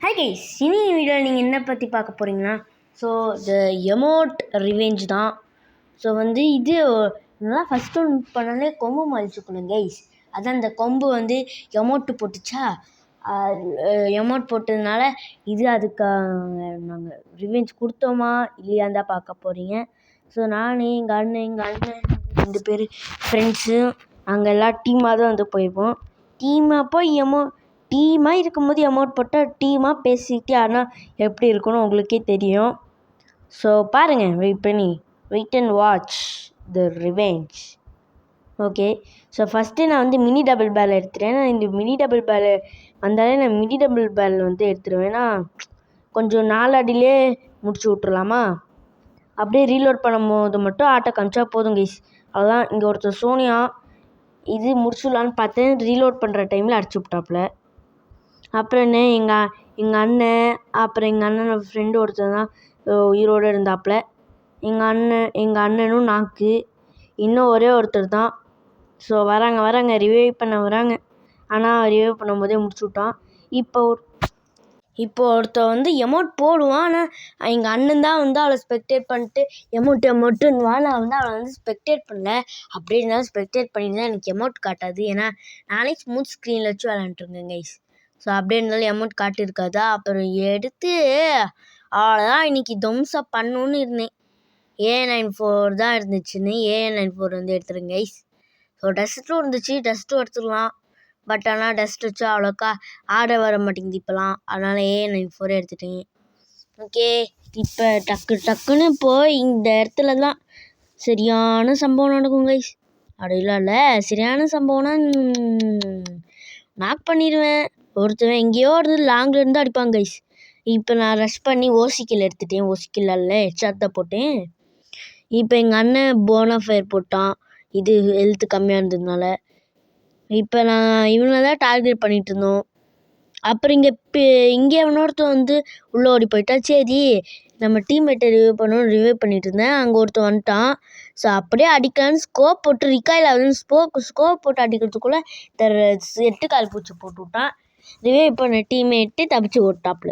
Hi guys, இனி வீடியோவில் நீங்கள் என்ன பற்றி பார்க்க போகிறீங்கன்னா, ஸோ த எமோட் ரிவெஞ்ச் தான். ஸோ இது நல்லா ஃபஸ்ட்டு ஒன் பண்ணாலே கொம்பு மலிச்சுக்கணும் கைஸ். அதான் அந்த கொம்பு எமோட்டு போட்டுச்சா, எமோட் போட்டதுனால அதுக்கு நாங்கள் ரிவெஞ்ச் கொடுத்தோமா இல்லையான்னு தான் பார்க்க போகிறீங்க. ஸோ நான் எங்கள் அண்ணன் 2 பேர் ஃப்ரெண்ட்ஸு நாங்கள் எல்லாம் டீமாக தான் போயிருப்போம். டீமாக போய் டீமாக இருக்கும்போது எமோட் போட்டால் டீமாக பேசிக்கிட்டே ஆனால் எப்படி இருக்குன்னு உங்களுக்கே தெரியும். ஸோ பாருங்கள், wait and watch the revenge. Okay, so first நான் மினி டபுள் பேல் எடுத்துகிறேன். நான் இந்த மினி டபுள் பேல் வந்தாலே நான் மினி டபுள் பேல் எடுத்துருவேன். ஏன்னா கொஞ்சம் நாலடிலே முடிச்சு விட்ருலாமா. அப்படியே ரீலோட் பண்ணும்போது மட்டும் ஆட்டை காமிச்சா போதும் கைஸ். அவ்வளோதான். இங்கே ஒருத்தர் சோனியா முடிச்சுடலான்னு பார்த்தேன், ரீலோட் பண்ணுற டைமில் அடிச்சு விட்டாப்புல. அப்புறம் என்ன, எங்கள் அண்ணன் அப்புறம் எங்கள் அண்ணனோட ஃப்ரெண்டு ஒருத்தர் தான் உயிரோடு இருந்தாப்புல. எங்கள் அண்ணனும் நாக்கு இன்னும் ஒரே ஒருத்தர் தான். ஸோ வராங்க ரிவைவ் பண்ண வராங்க. ஆனால் ரிவைவ் பண்ணும்போதே முடிச்சு விட்டான். இப்போ ஒருத்தர் எமோட் போடுவான். ஆனால் எங்கள் அண்ணன் தான் அவளை ஸ்பெக்டேட் பண்ணிட்டு எமோட்டுன்னுவான். நான் அவளை ஸ்பெக்டேட் பண்ணல. அப்படி இருந்தாலும் ஸ்பெக்டேட் பண்ணியிருந்தா எனக்கு எமோட் காட்டாது. ஏன்னா நானே ஸ்மூத் ஸ்க்ரீனில் வச்சு விளாண்டுருக்கேன் கைஸ். ஸோ அப்படியே இருந்தாலும் எமௌண்ட் காட்டியிருக்காதா. அப்புறம் எடுத்து அவ்வளோதான், இன்றைக்கி தம்ஸாக பண்ணணுன்னு இருந்தேன். A94 தான் இருந்துச்சுன்னு A94 எடுத்துருங்க கைஸ். ஸோ டஸ்ட்டும் இருந்துச்சு, டஸ்ட்டும் எடுத்துடலாம். பட் ஆனால் டஸ்ட் வச்சு அவ்வளோக்கா ஆட வர மாட்டேங்குது இப்போலாம். அதனால் A94 எடுத்துட்டேன். ஓகே, இப்போ டக்குன்னு போய் இந்த இடத்துல தான் சரியான சம்பவம் நடக்கும் கைஸ். அப்படி இல்லை சரியான சம்பவம்னா நாக் பண்ணிடுவேன். ஒருத்தவன் எங்கேயோ லாங்லேருந்து அடிப்பாங்க கைஸ். இப்போ நான் ரஷ் பண்ணி ஓசிக்கில் எடுத்துட்டேன். ஓசிக்கில்ல ஹெட்ஷாட் தான் போட்டேன். இப்போ எங்கள் அண்ணன் போனாஃபயர் போட்டான், இது ஹெல்த்து கம்மியாக இருந்ததுனால. இப்போ நான் இவனை தான் டார்கெட் பண்ணிகிட்டு இருந்தோம். அப்புறம் இங்கே இன்னொருத்தன் உள்ளே ஓடி போயிட்டா. சரி, நம்ம டீம்மேட்டை ரிவைவ் பண்ணிகிட்டு இருந்தேன். அங்கே ஒருத்தன் வந்துட்டான். ஸோ அப்படியே அடிக்கலான்னு ஸ்கோப் போட்டு ரிக்காயில் ஸ்கோப் போட்டு அடிக்கிறதுக்குள்ளே 8 கால் பூச்சி போட்டு விட்டான். ரிவைவ் பண்ண டீம்மேட்டு தப்பிச்சு ஓட்டாப்புல.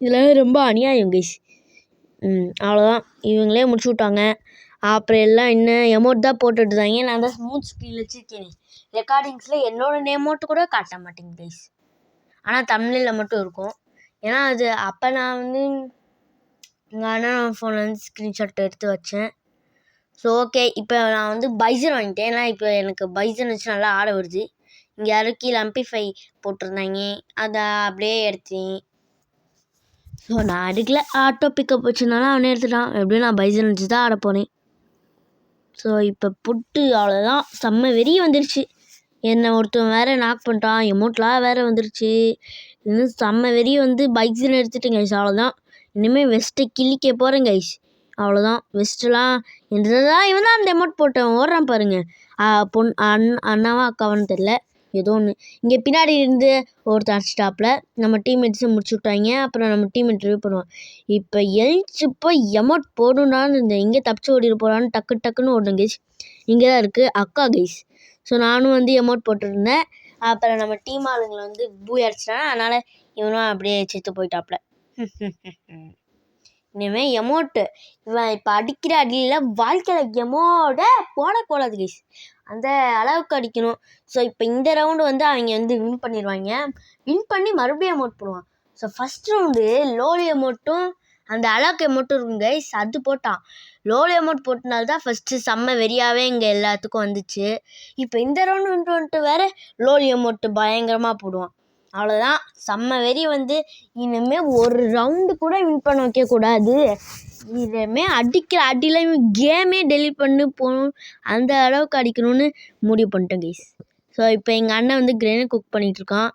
இதில் ரொம்ப அநியாயம் கைஸ். அவ்வளோதான், இவங்களே முடிச்சு விட்டாங்க. அப்புறம் எல்லாம் இன்னும் எமௌண்ட் தான் போட்டுட்டு இருந்தாங்க. நான் தான் ஸ்மூத் ஸ்க்ரீனில் வச்சுருக்கேன். ரெக்கார்டிங்ஸில் என்னோடய எமௌண்ட்டு கூட காட்ட மாட்டேங்க கைஸ். ஆனால் தமிழில் மட்டும் இருக்கும். ஏன்னா அது அப்போ நான் எங்கள் அண்ணன் ஃபோனில் ஸ்க்ரீன்ஷாட் எடுத்து வச்சேன். ஸோ ஓகே, இப்போ நான் பைசன் வாங்கிட்டேன். ஏன்னா இப்போ எனக்கு பைசன் வச்சு நல்லா ஆட வருது. இங்கே யாரும் கீழே அம்பிஃபை போட்டிருந்தாங்க, அதை அப்படியே எடுத்தேன். ஸோ நான் அடுக்கல, ஆட்டோ பிக்கப் வச்சுனால அவனே எடுத்துட்டான். எப்படியும் நான் பைசன் வச்சு தான் ஆட போனேன். ஸோ இப்போ புட்டு அவ்வளோதான், செம்ம வெறி வந்துருச்சு. என்னை ஒருத்தன் வேறு நாக் பண்ணிட்டான், எமௌண்ட்லாம் வேறு வந்துருச்சு. இன்னும் செம்ம வெறி பைசன் எடுத்துட்டேன் கைஸ். அவ்வளோதான், இனிமேல் வெஸ்ட்டை கிழிக்க போகிறேன் கைஸ். அவ்வளோதான், வெஸ்ட்டெலாம் என்னதான் இவன் தான் அந்த எமௌண்ட் போட்டேன் ஓடுறான் பாருங்கள். அண்ணாவா அக்காவான்னு தெரில, ஏதோ ஒன்று. இங்கே பின்னாடி இருந்து ஒருத்தர் அடிச்சிட்டாப்பில். நம்ம டீம்மேட்ஸும் முடிச்சு விட்டாங்க. அப்புறம் நம்ம டீம்மேட் ரிவ்யூ பண்ணுவோம். இப்போ எழுச்சி போய் எமௌண்ட் போடணுன்னான்னு இருந்தேன். இங்கே தப்பிச்சு ஓடிட்டு போகலான்னு டக்குன்னு ஓடணும் கைஸ். இங்கே தான் இருக்குது அக்கா கைஸ். ஸோ நானும் எமௌண்ட் போட்டுருந்தேன். அப்புறம் நம்ம டீம் ஆளுங்களை பூய் அடிச்சிட்டாங்க. அதனால் இவனும் அப்படியே செத்து போயிட்டாப்புல. இனிமேல் எமௌண்ட்டு இவன் இப்போ அடிக்கிற அடியில் வாழ்க்கையில் எமோட போடக்கூடாது கைஸ். அந்த அளவுக்கு அடிக்கணும். ஸோ இப்போ இந்த ரவுண்டு அவங்க வின் பண்ணிடுவாங்க. வின் பண்ணி மறுபடியும் எமௌண்ட் போடுவான். ஸோ ஃபஸ்ட் ரவுண்டு லோலி எமௌண்ட்டும் அந்த அளவுக்கு எமௌண்ட்டும் இருக்கும் கைஸ். அது போட்டான். லோலி எமௌண்ட் போட்டனால்தான் ஃபஸ்ட்டு செம்ம வெறியாகவே இங்கே எல்லாத்துக்கும் வந்துச்சு. இப்போ இந்த ரவுண்டு வேறு லோலி எமௌண்ட்டு பயங்கரமாக போடுவான். அவ்வளோதான், செம்ம வெறி. இனிமேல் ஒரு ரவுண்டு கூட வின் பண்ண வைக்கக்கூடாது. இனிமேல் அடிக்கிற அடியில் இவன் கேமே டெலிட் பண்ணி போகணும், அந்த அளவுக்கு அடிக்கணும்னு முடிவு பண்ணிட்டேன் கைஸ். ஸோ இப்போ எங்கள் அண்ணன் கிரேனேட் குக் பண்ணிகிட்ருக்கான்.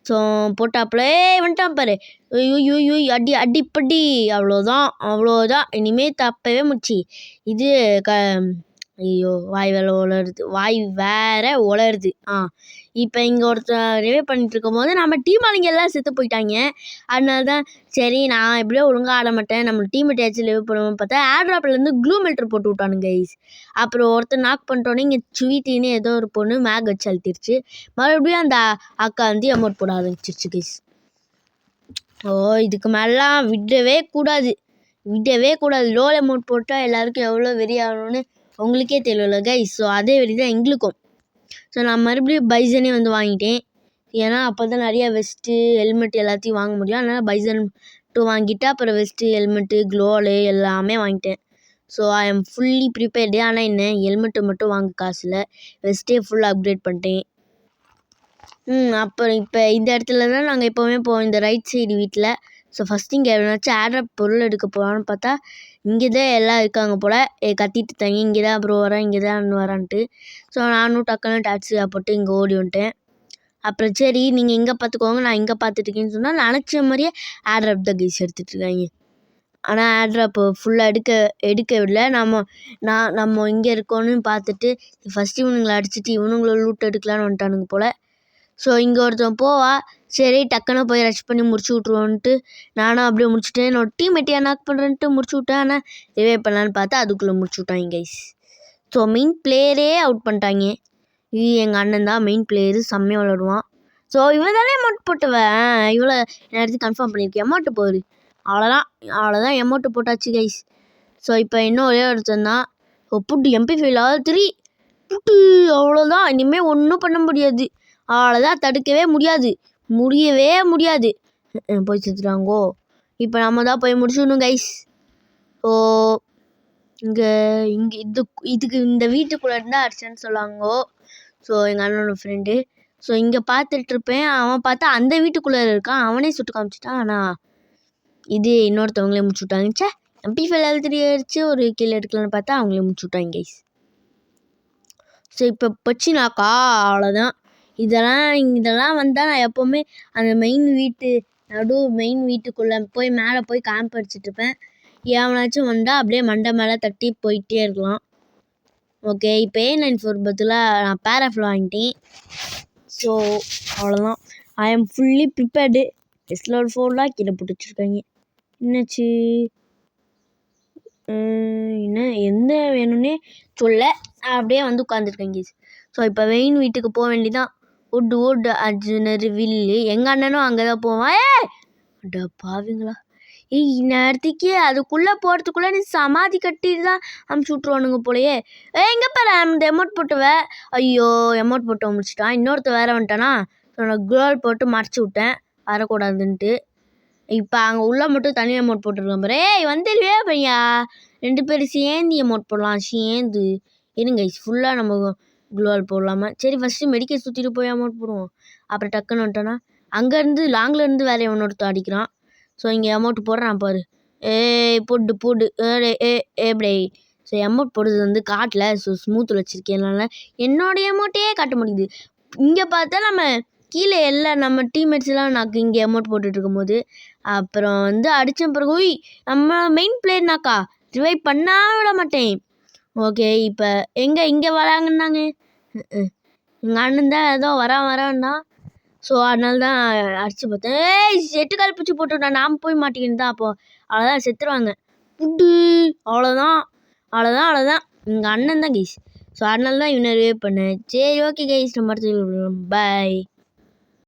ஸோ போட்டாப்புல வந்துட்டான் பாரு. ஐயோ அடிப்படி. அவ்வளோதான் இனிமேல் தப்பவே முடிச்சு. இது ஐயோ வாய் வேற உளருது. இப்போ இங்கே ஒருத்தர் ரிவைவ் பண்ணிட்டு இருக்கும் போது நம்ம டீம் ஆளுங்க எல்லாம் செத்து போயிட்டாங்க. அதனால தான் சரி நான் எப்படியோ ஒழுங்காக ஆட மாட்டேன், நம்ம டீம்மேட் ஏதாச்சும் ரிவைவ் பண்ணுவோம்னு பார்த்தா ஏர்ட்ராப்லேருந்து க்ளூ மெல்டர் போட்டு விட்டானுங்க கைஸ். அப்புறம் ஒருத்தர் நாக் பண்ணிட்டோன்னே இங்கே ஸ்வீட்டின்னு ஏதோ ஒரு பொண்ணு மேக் வச்சு அழுத்திடுச்சு. மறுபடியும் அந்த அக்கா எமௌண்ட் போட ஆரம்பிச்சிருச்சு கைஸ். ஓ இதுக்கு மேலாம் விடவே கூடாது லோல் அமௌண்ட் போட்டால் எல்லாருக்கும் எவ்வளோ வெறி ஆகணும்னு உங்களுக்கே தெரியல கைஸ். ஸோ அதே வெறி தான் எங்களுக்கும். ஸோ நான் மறுபடியும் பைசனே வந்து வாங்கிட்டேன். ஏன்னா அப்போ தான் நிறையா வெஸ்ட்டு ஹெல்மெட் எல்லாத்தையும் வாங்க முடியும். அதனால் பைசன் 2 வாங்கிட்டு அப்புறம் வெஸ்ட்டு ஹெல்மெட்டு க்ளோவலு எல்லாமே வாங்கிட்டேன். So I am fully prepared. ஆனால் என்ன ஹெல்மெட்டு மட்டும் வாங்க காசு இல்லை. வெஸ்ட்டே ஃபுல் அப்கிரேட் பண்ணிட்டேன். அப்புறம் இப்போ இந்த இடத்துல தான் நாங்கள் எப்போவுமே போவோம், இந்த ரைட் சைடு வீட்டில். ஸோ ஃபஸ்ட்டு இங்கே எவனாச்சும் ஆட்ராப் பொருள் எடுக்க போகலான்னு பார்த்தா இங்கே தான் எல்லாம் இருக்காங்க போல். கத்திட்டு தாங்க இங்கே தான் அப்புறம் வரேன், இங்கே தான் வரான்ட்டு. ஸோ நானும் டக்குன்னு டாக்ஸியாக போட்டு இங்கே ஓடி வந்துட்டேன். அப்புறம் சரி நீங்கள் இங்கே பார்த்துக்கோங்க, நான் இங்கே பார்த்துட்ருக்கேன்னு சொன்னால் நினச்ச மாதிரியே ஆட்ராப் தான் கைஸ் எடுத்துகிட்ருக்காங்க. ஆனால் ஆட்ராப் ஃபுல்லாக எடுக்க விடல. நம்ம இங்கே இருக்கோன்னு பார்த்துட்டு ஃபஸ்ட்டு இவனுங்களை அடிச்சுட்டு இவனுங்களை லூட் எடுக்கலான்னு வந்துட்டானுங்க போல். ஸோ இங்கே ஒருத்தன் போவா, சரி டக்குன்னு போய் ரஷ் பண்ணி முடிச்சு விட்ருவோன்ட்டு நானும் அப்படியே முடிச்சுட்டேன். என்னோட டீம்மேட்டியை நாக் பண்ணுறேன்ட்டு முடிச்சு விட்டேன். ஆனால் ரிவே பண்ணலான்னு பார்த்தா அதுக்குள்ளே முடிச்சு விட்டாங்க கைஸ். ஸோ மெயின் பிளேயரே அவுட் பண்ணிட்டாங்க. இது எங்கள் அண்ணன் தான் மெயின் பிளேயரு, செம்மையாக விளாடுவான். ஸோ இவன் தானே அமௌண்ட் போட்டுவேன், இவ்வளோ நேரத்துக்கு கன்ஃபார்ம் பண்ணியிருக்கேன். அமௌண்ட்டு போகுது, அவ்வளோதான் அமௌண்ட்டு போட்டாச்சு கைஸ். ஸோ இப்போ இன்னும் ஒரே ஒருத்தன் தான். புட்டு MP5 லெவல் 3 புட்டு, அவ்வளோதான். இனிமேல் ஒன்றும் பண்ண முடியாது, அவ்வளோதான். தடுக்கவே முடியாது. போய் செத்துட்டாங்கோ. இப்போ நம்ம தான் போய் முடிச்சுடணும் கைஸ். ஸோ இதுக்கு இந்த வீட்டுக்குள்ளே இருந்தால் அடிச்சேன்னு சொல்லாங்கோ. ஸோ எங்கள் அண்ணனோட ஃப்ரெண்டு. ஸோ இங்கே பார்த்துட்ருப்பேன், அவன் பார்த்தா அந்த வீட்டுக்குள்ளே இருக்கான், அவனே சுட்டு காமிச்சிட்டான். ஆனால் இது இன்னொருத்தவங்களே முடிச்சு விட்டாங்க. MP5 லெவல் 3 அடிச்சு ஒரு கீழே எடுக்கலான்னு பார்த்தா அவங்களே முடிச்சு விட்டாங்க கைஸ். ஸோ இப்போ பச்சினாக்கா அவ்வளோதான். இதெல்லாம் வந்தால் நான் எப்போவுமே அந்த மெயின் வீட்டுக்குள்ளே போய் மேலே போய் கேம்ப் அடிச்சிட்ருப்பேன். எவனாச்சும் வந்தால் அப்படியே மண்டை மேலே தட்டி போயிட்டே இருக்கலாம். ஓகே இப்போ A94 பதிலாக நான் பேராஃபில் வாங்கிட்டேன். ஸோ அவ்வளோதான். I am fully prepared. SLR4 கீழே போட்டு வச்சுருக்காங்க. என்னாச்சு என்ன வேணும்னே சொல்ல அப்படியே வந்து உட்காந்துருக்காங்க. ஸோ இப்போ வெயின் வீட்டுக்கு போக வேண்டியதான். wood அர்ஜுனர் வில்லு எங்கள் அண்ணனும் அங்கே தான் போவான். அடா பாவிங்களா, இந்நேரத்துக்கு அதுக்குள்ளே போகிறதுக்குள்ளே நீ சமாதி கட்டிட்டு தான் அமுச்சு விட்ருவானுங்க போலையே. எங்கே பாரு அந்த எமௌண்ட் போட்டுவேன். ஐயோ எமௌண்ட் போட்டு முடிச்சிட்டான். இன்னொருத்த வேற வந்துட்டானா. ஸோ நான் கேர்ள் போட்டு மறைச்சி விட்டேன் வரக்கூடாதுன்ட்டு. இப்போ அங்கே உள்ள மட்டும் தனி அமௌண்ட் போட்டுருக்கேன் பாரு. வந்துடுவே பையா, 2 பேரும் சேர்ந்து அமௌண்ட் போடலாம். சேர்ந்து இருங்க ஃபுல்லாக நம்ம குளோவால் போடலாமா. சரி ஃபஸ்ட்டு மெடிக்கல் சுற்றிட்டு போய் அமௌண்ட் போடுவோம். அப்புறம் டக்குன்னு வந்துட்டோன்னா அங்கேருந்து லாங்லேருந்து வேற ஒன்னொருத்த அடிக்கிறான். ஸோ இங்கே அமௌண்ட் போடுறான் பாரு. போடு எப்படி. ஸோ அமௌண்ட் போடுறது வந்து காட்டல. ஸோ ஸ்மூத்தில் வச்சுருக்கேன், என்னோடைய அமௌண்ட்டே காட்ட முடியுது. இங்கே பார்த்தா நம்ம கீழே எல்லாம் நம்ம டீம்மேட்ஸ்லாம் நான் இங்கே அமௌண்ட் போட்டுட்ருக்கும் போது அப்புறம் வந்து அடித்த பிறகு நம்ம மெயின் பிளேயர்னாக்கா ரிவைவ் பண்ணா விட மாட்டேன். ஓகே இப்போ இங்கே வராங்கன்னாங்க. எங்கள் அண்ணன் தான் ஏதோ வரான்னா. ஸோ அதனால தான் அடிச்சு பார்த்தேன். 8 கால் பிடிச்சி போட்டு நாம் போய் மாட்டிக்கின்னு தான். அப்போது அவ்வளோதான் செத்துருவாங்க. புட்டு அவ்வளோதான். எங்கள் அண்ணன் தான் கைஸ். ஸோ அதனால தான் இவனை ரிவைவ் பண்ணேன். சரி ஓகே கைஸ், நம்ம அடுத்து பாய்.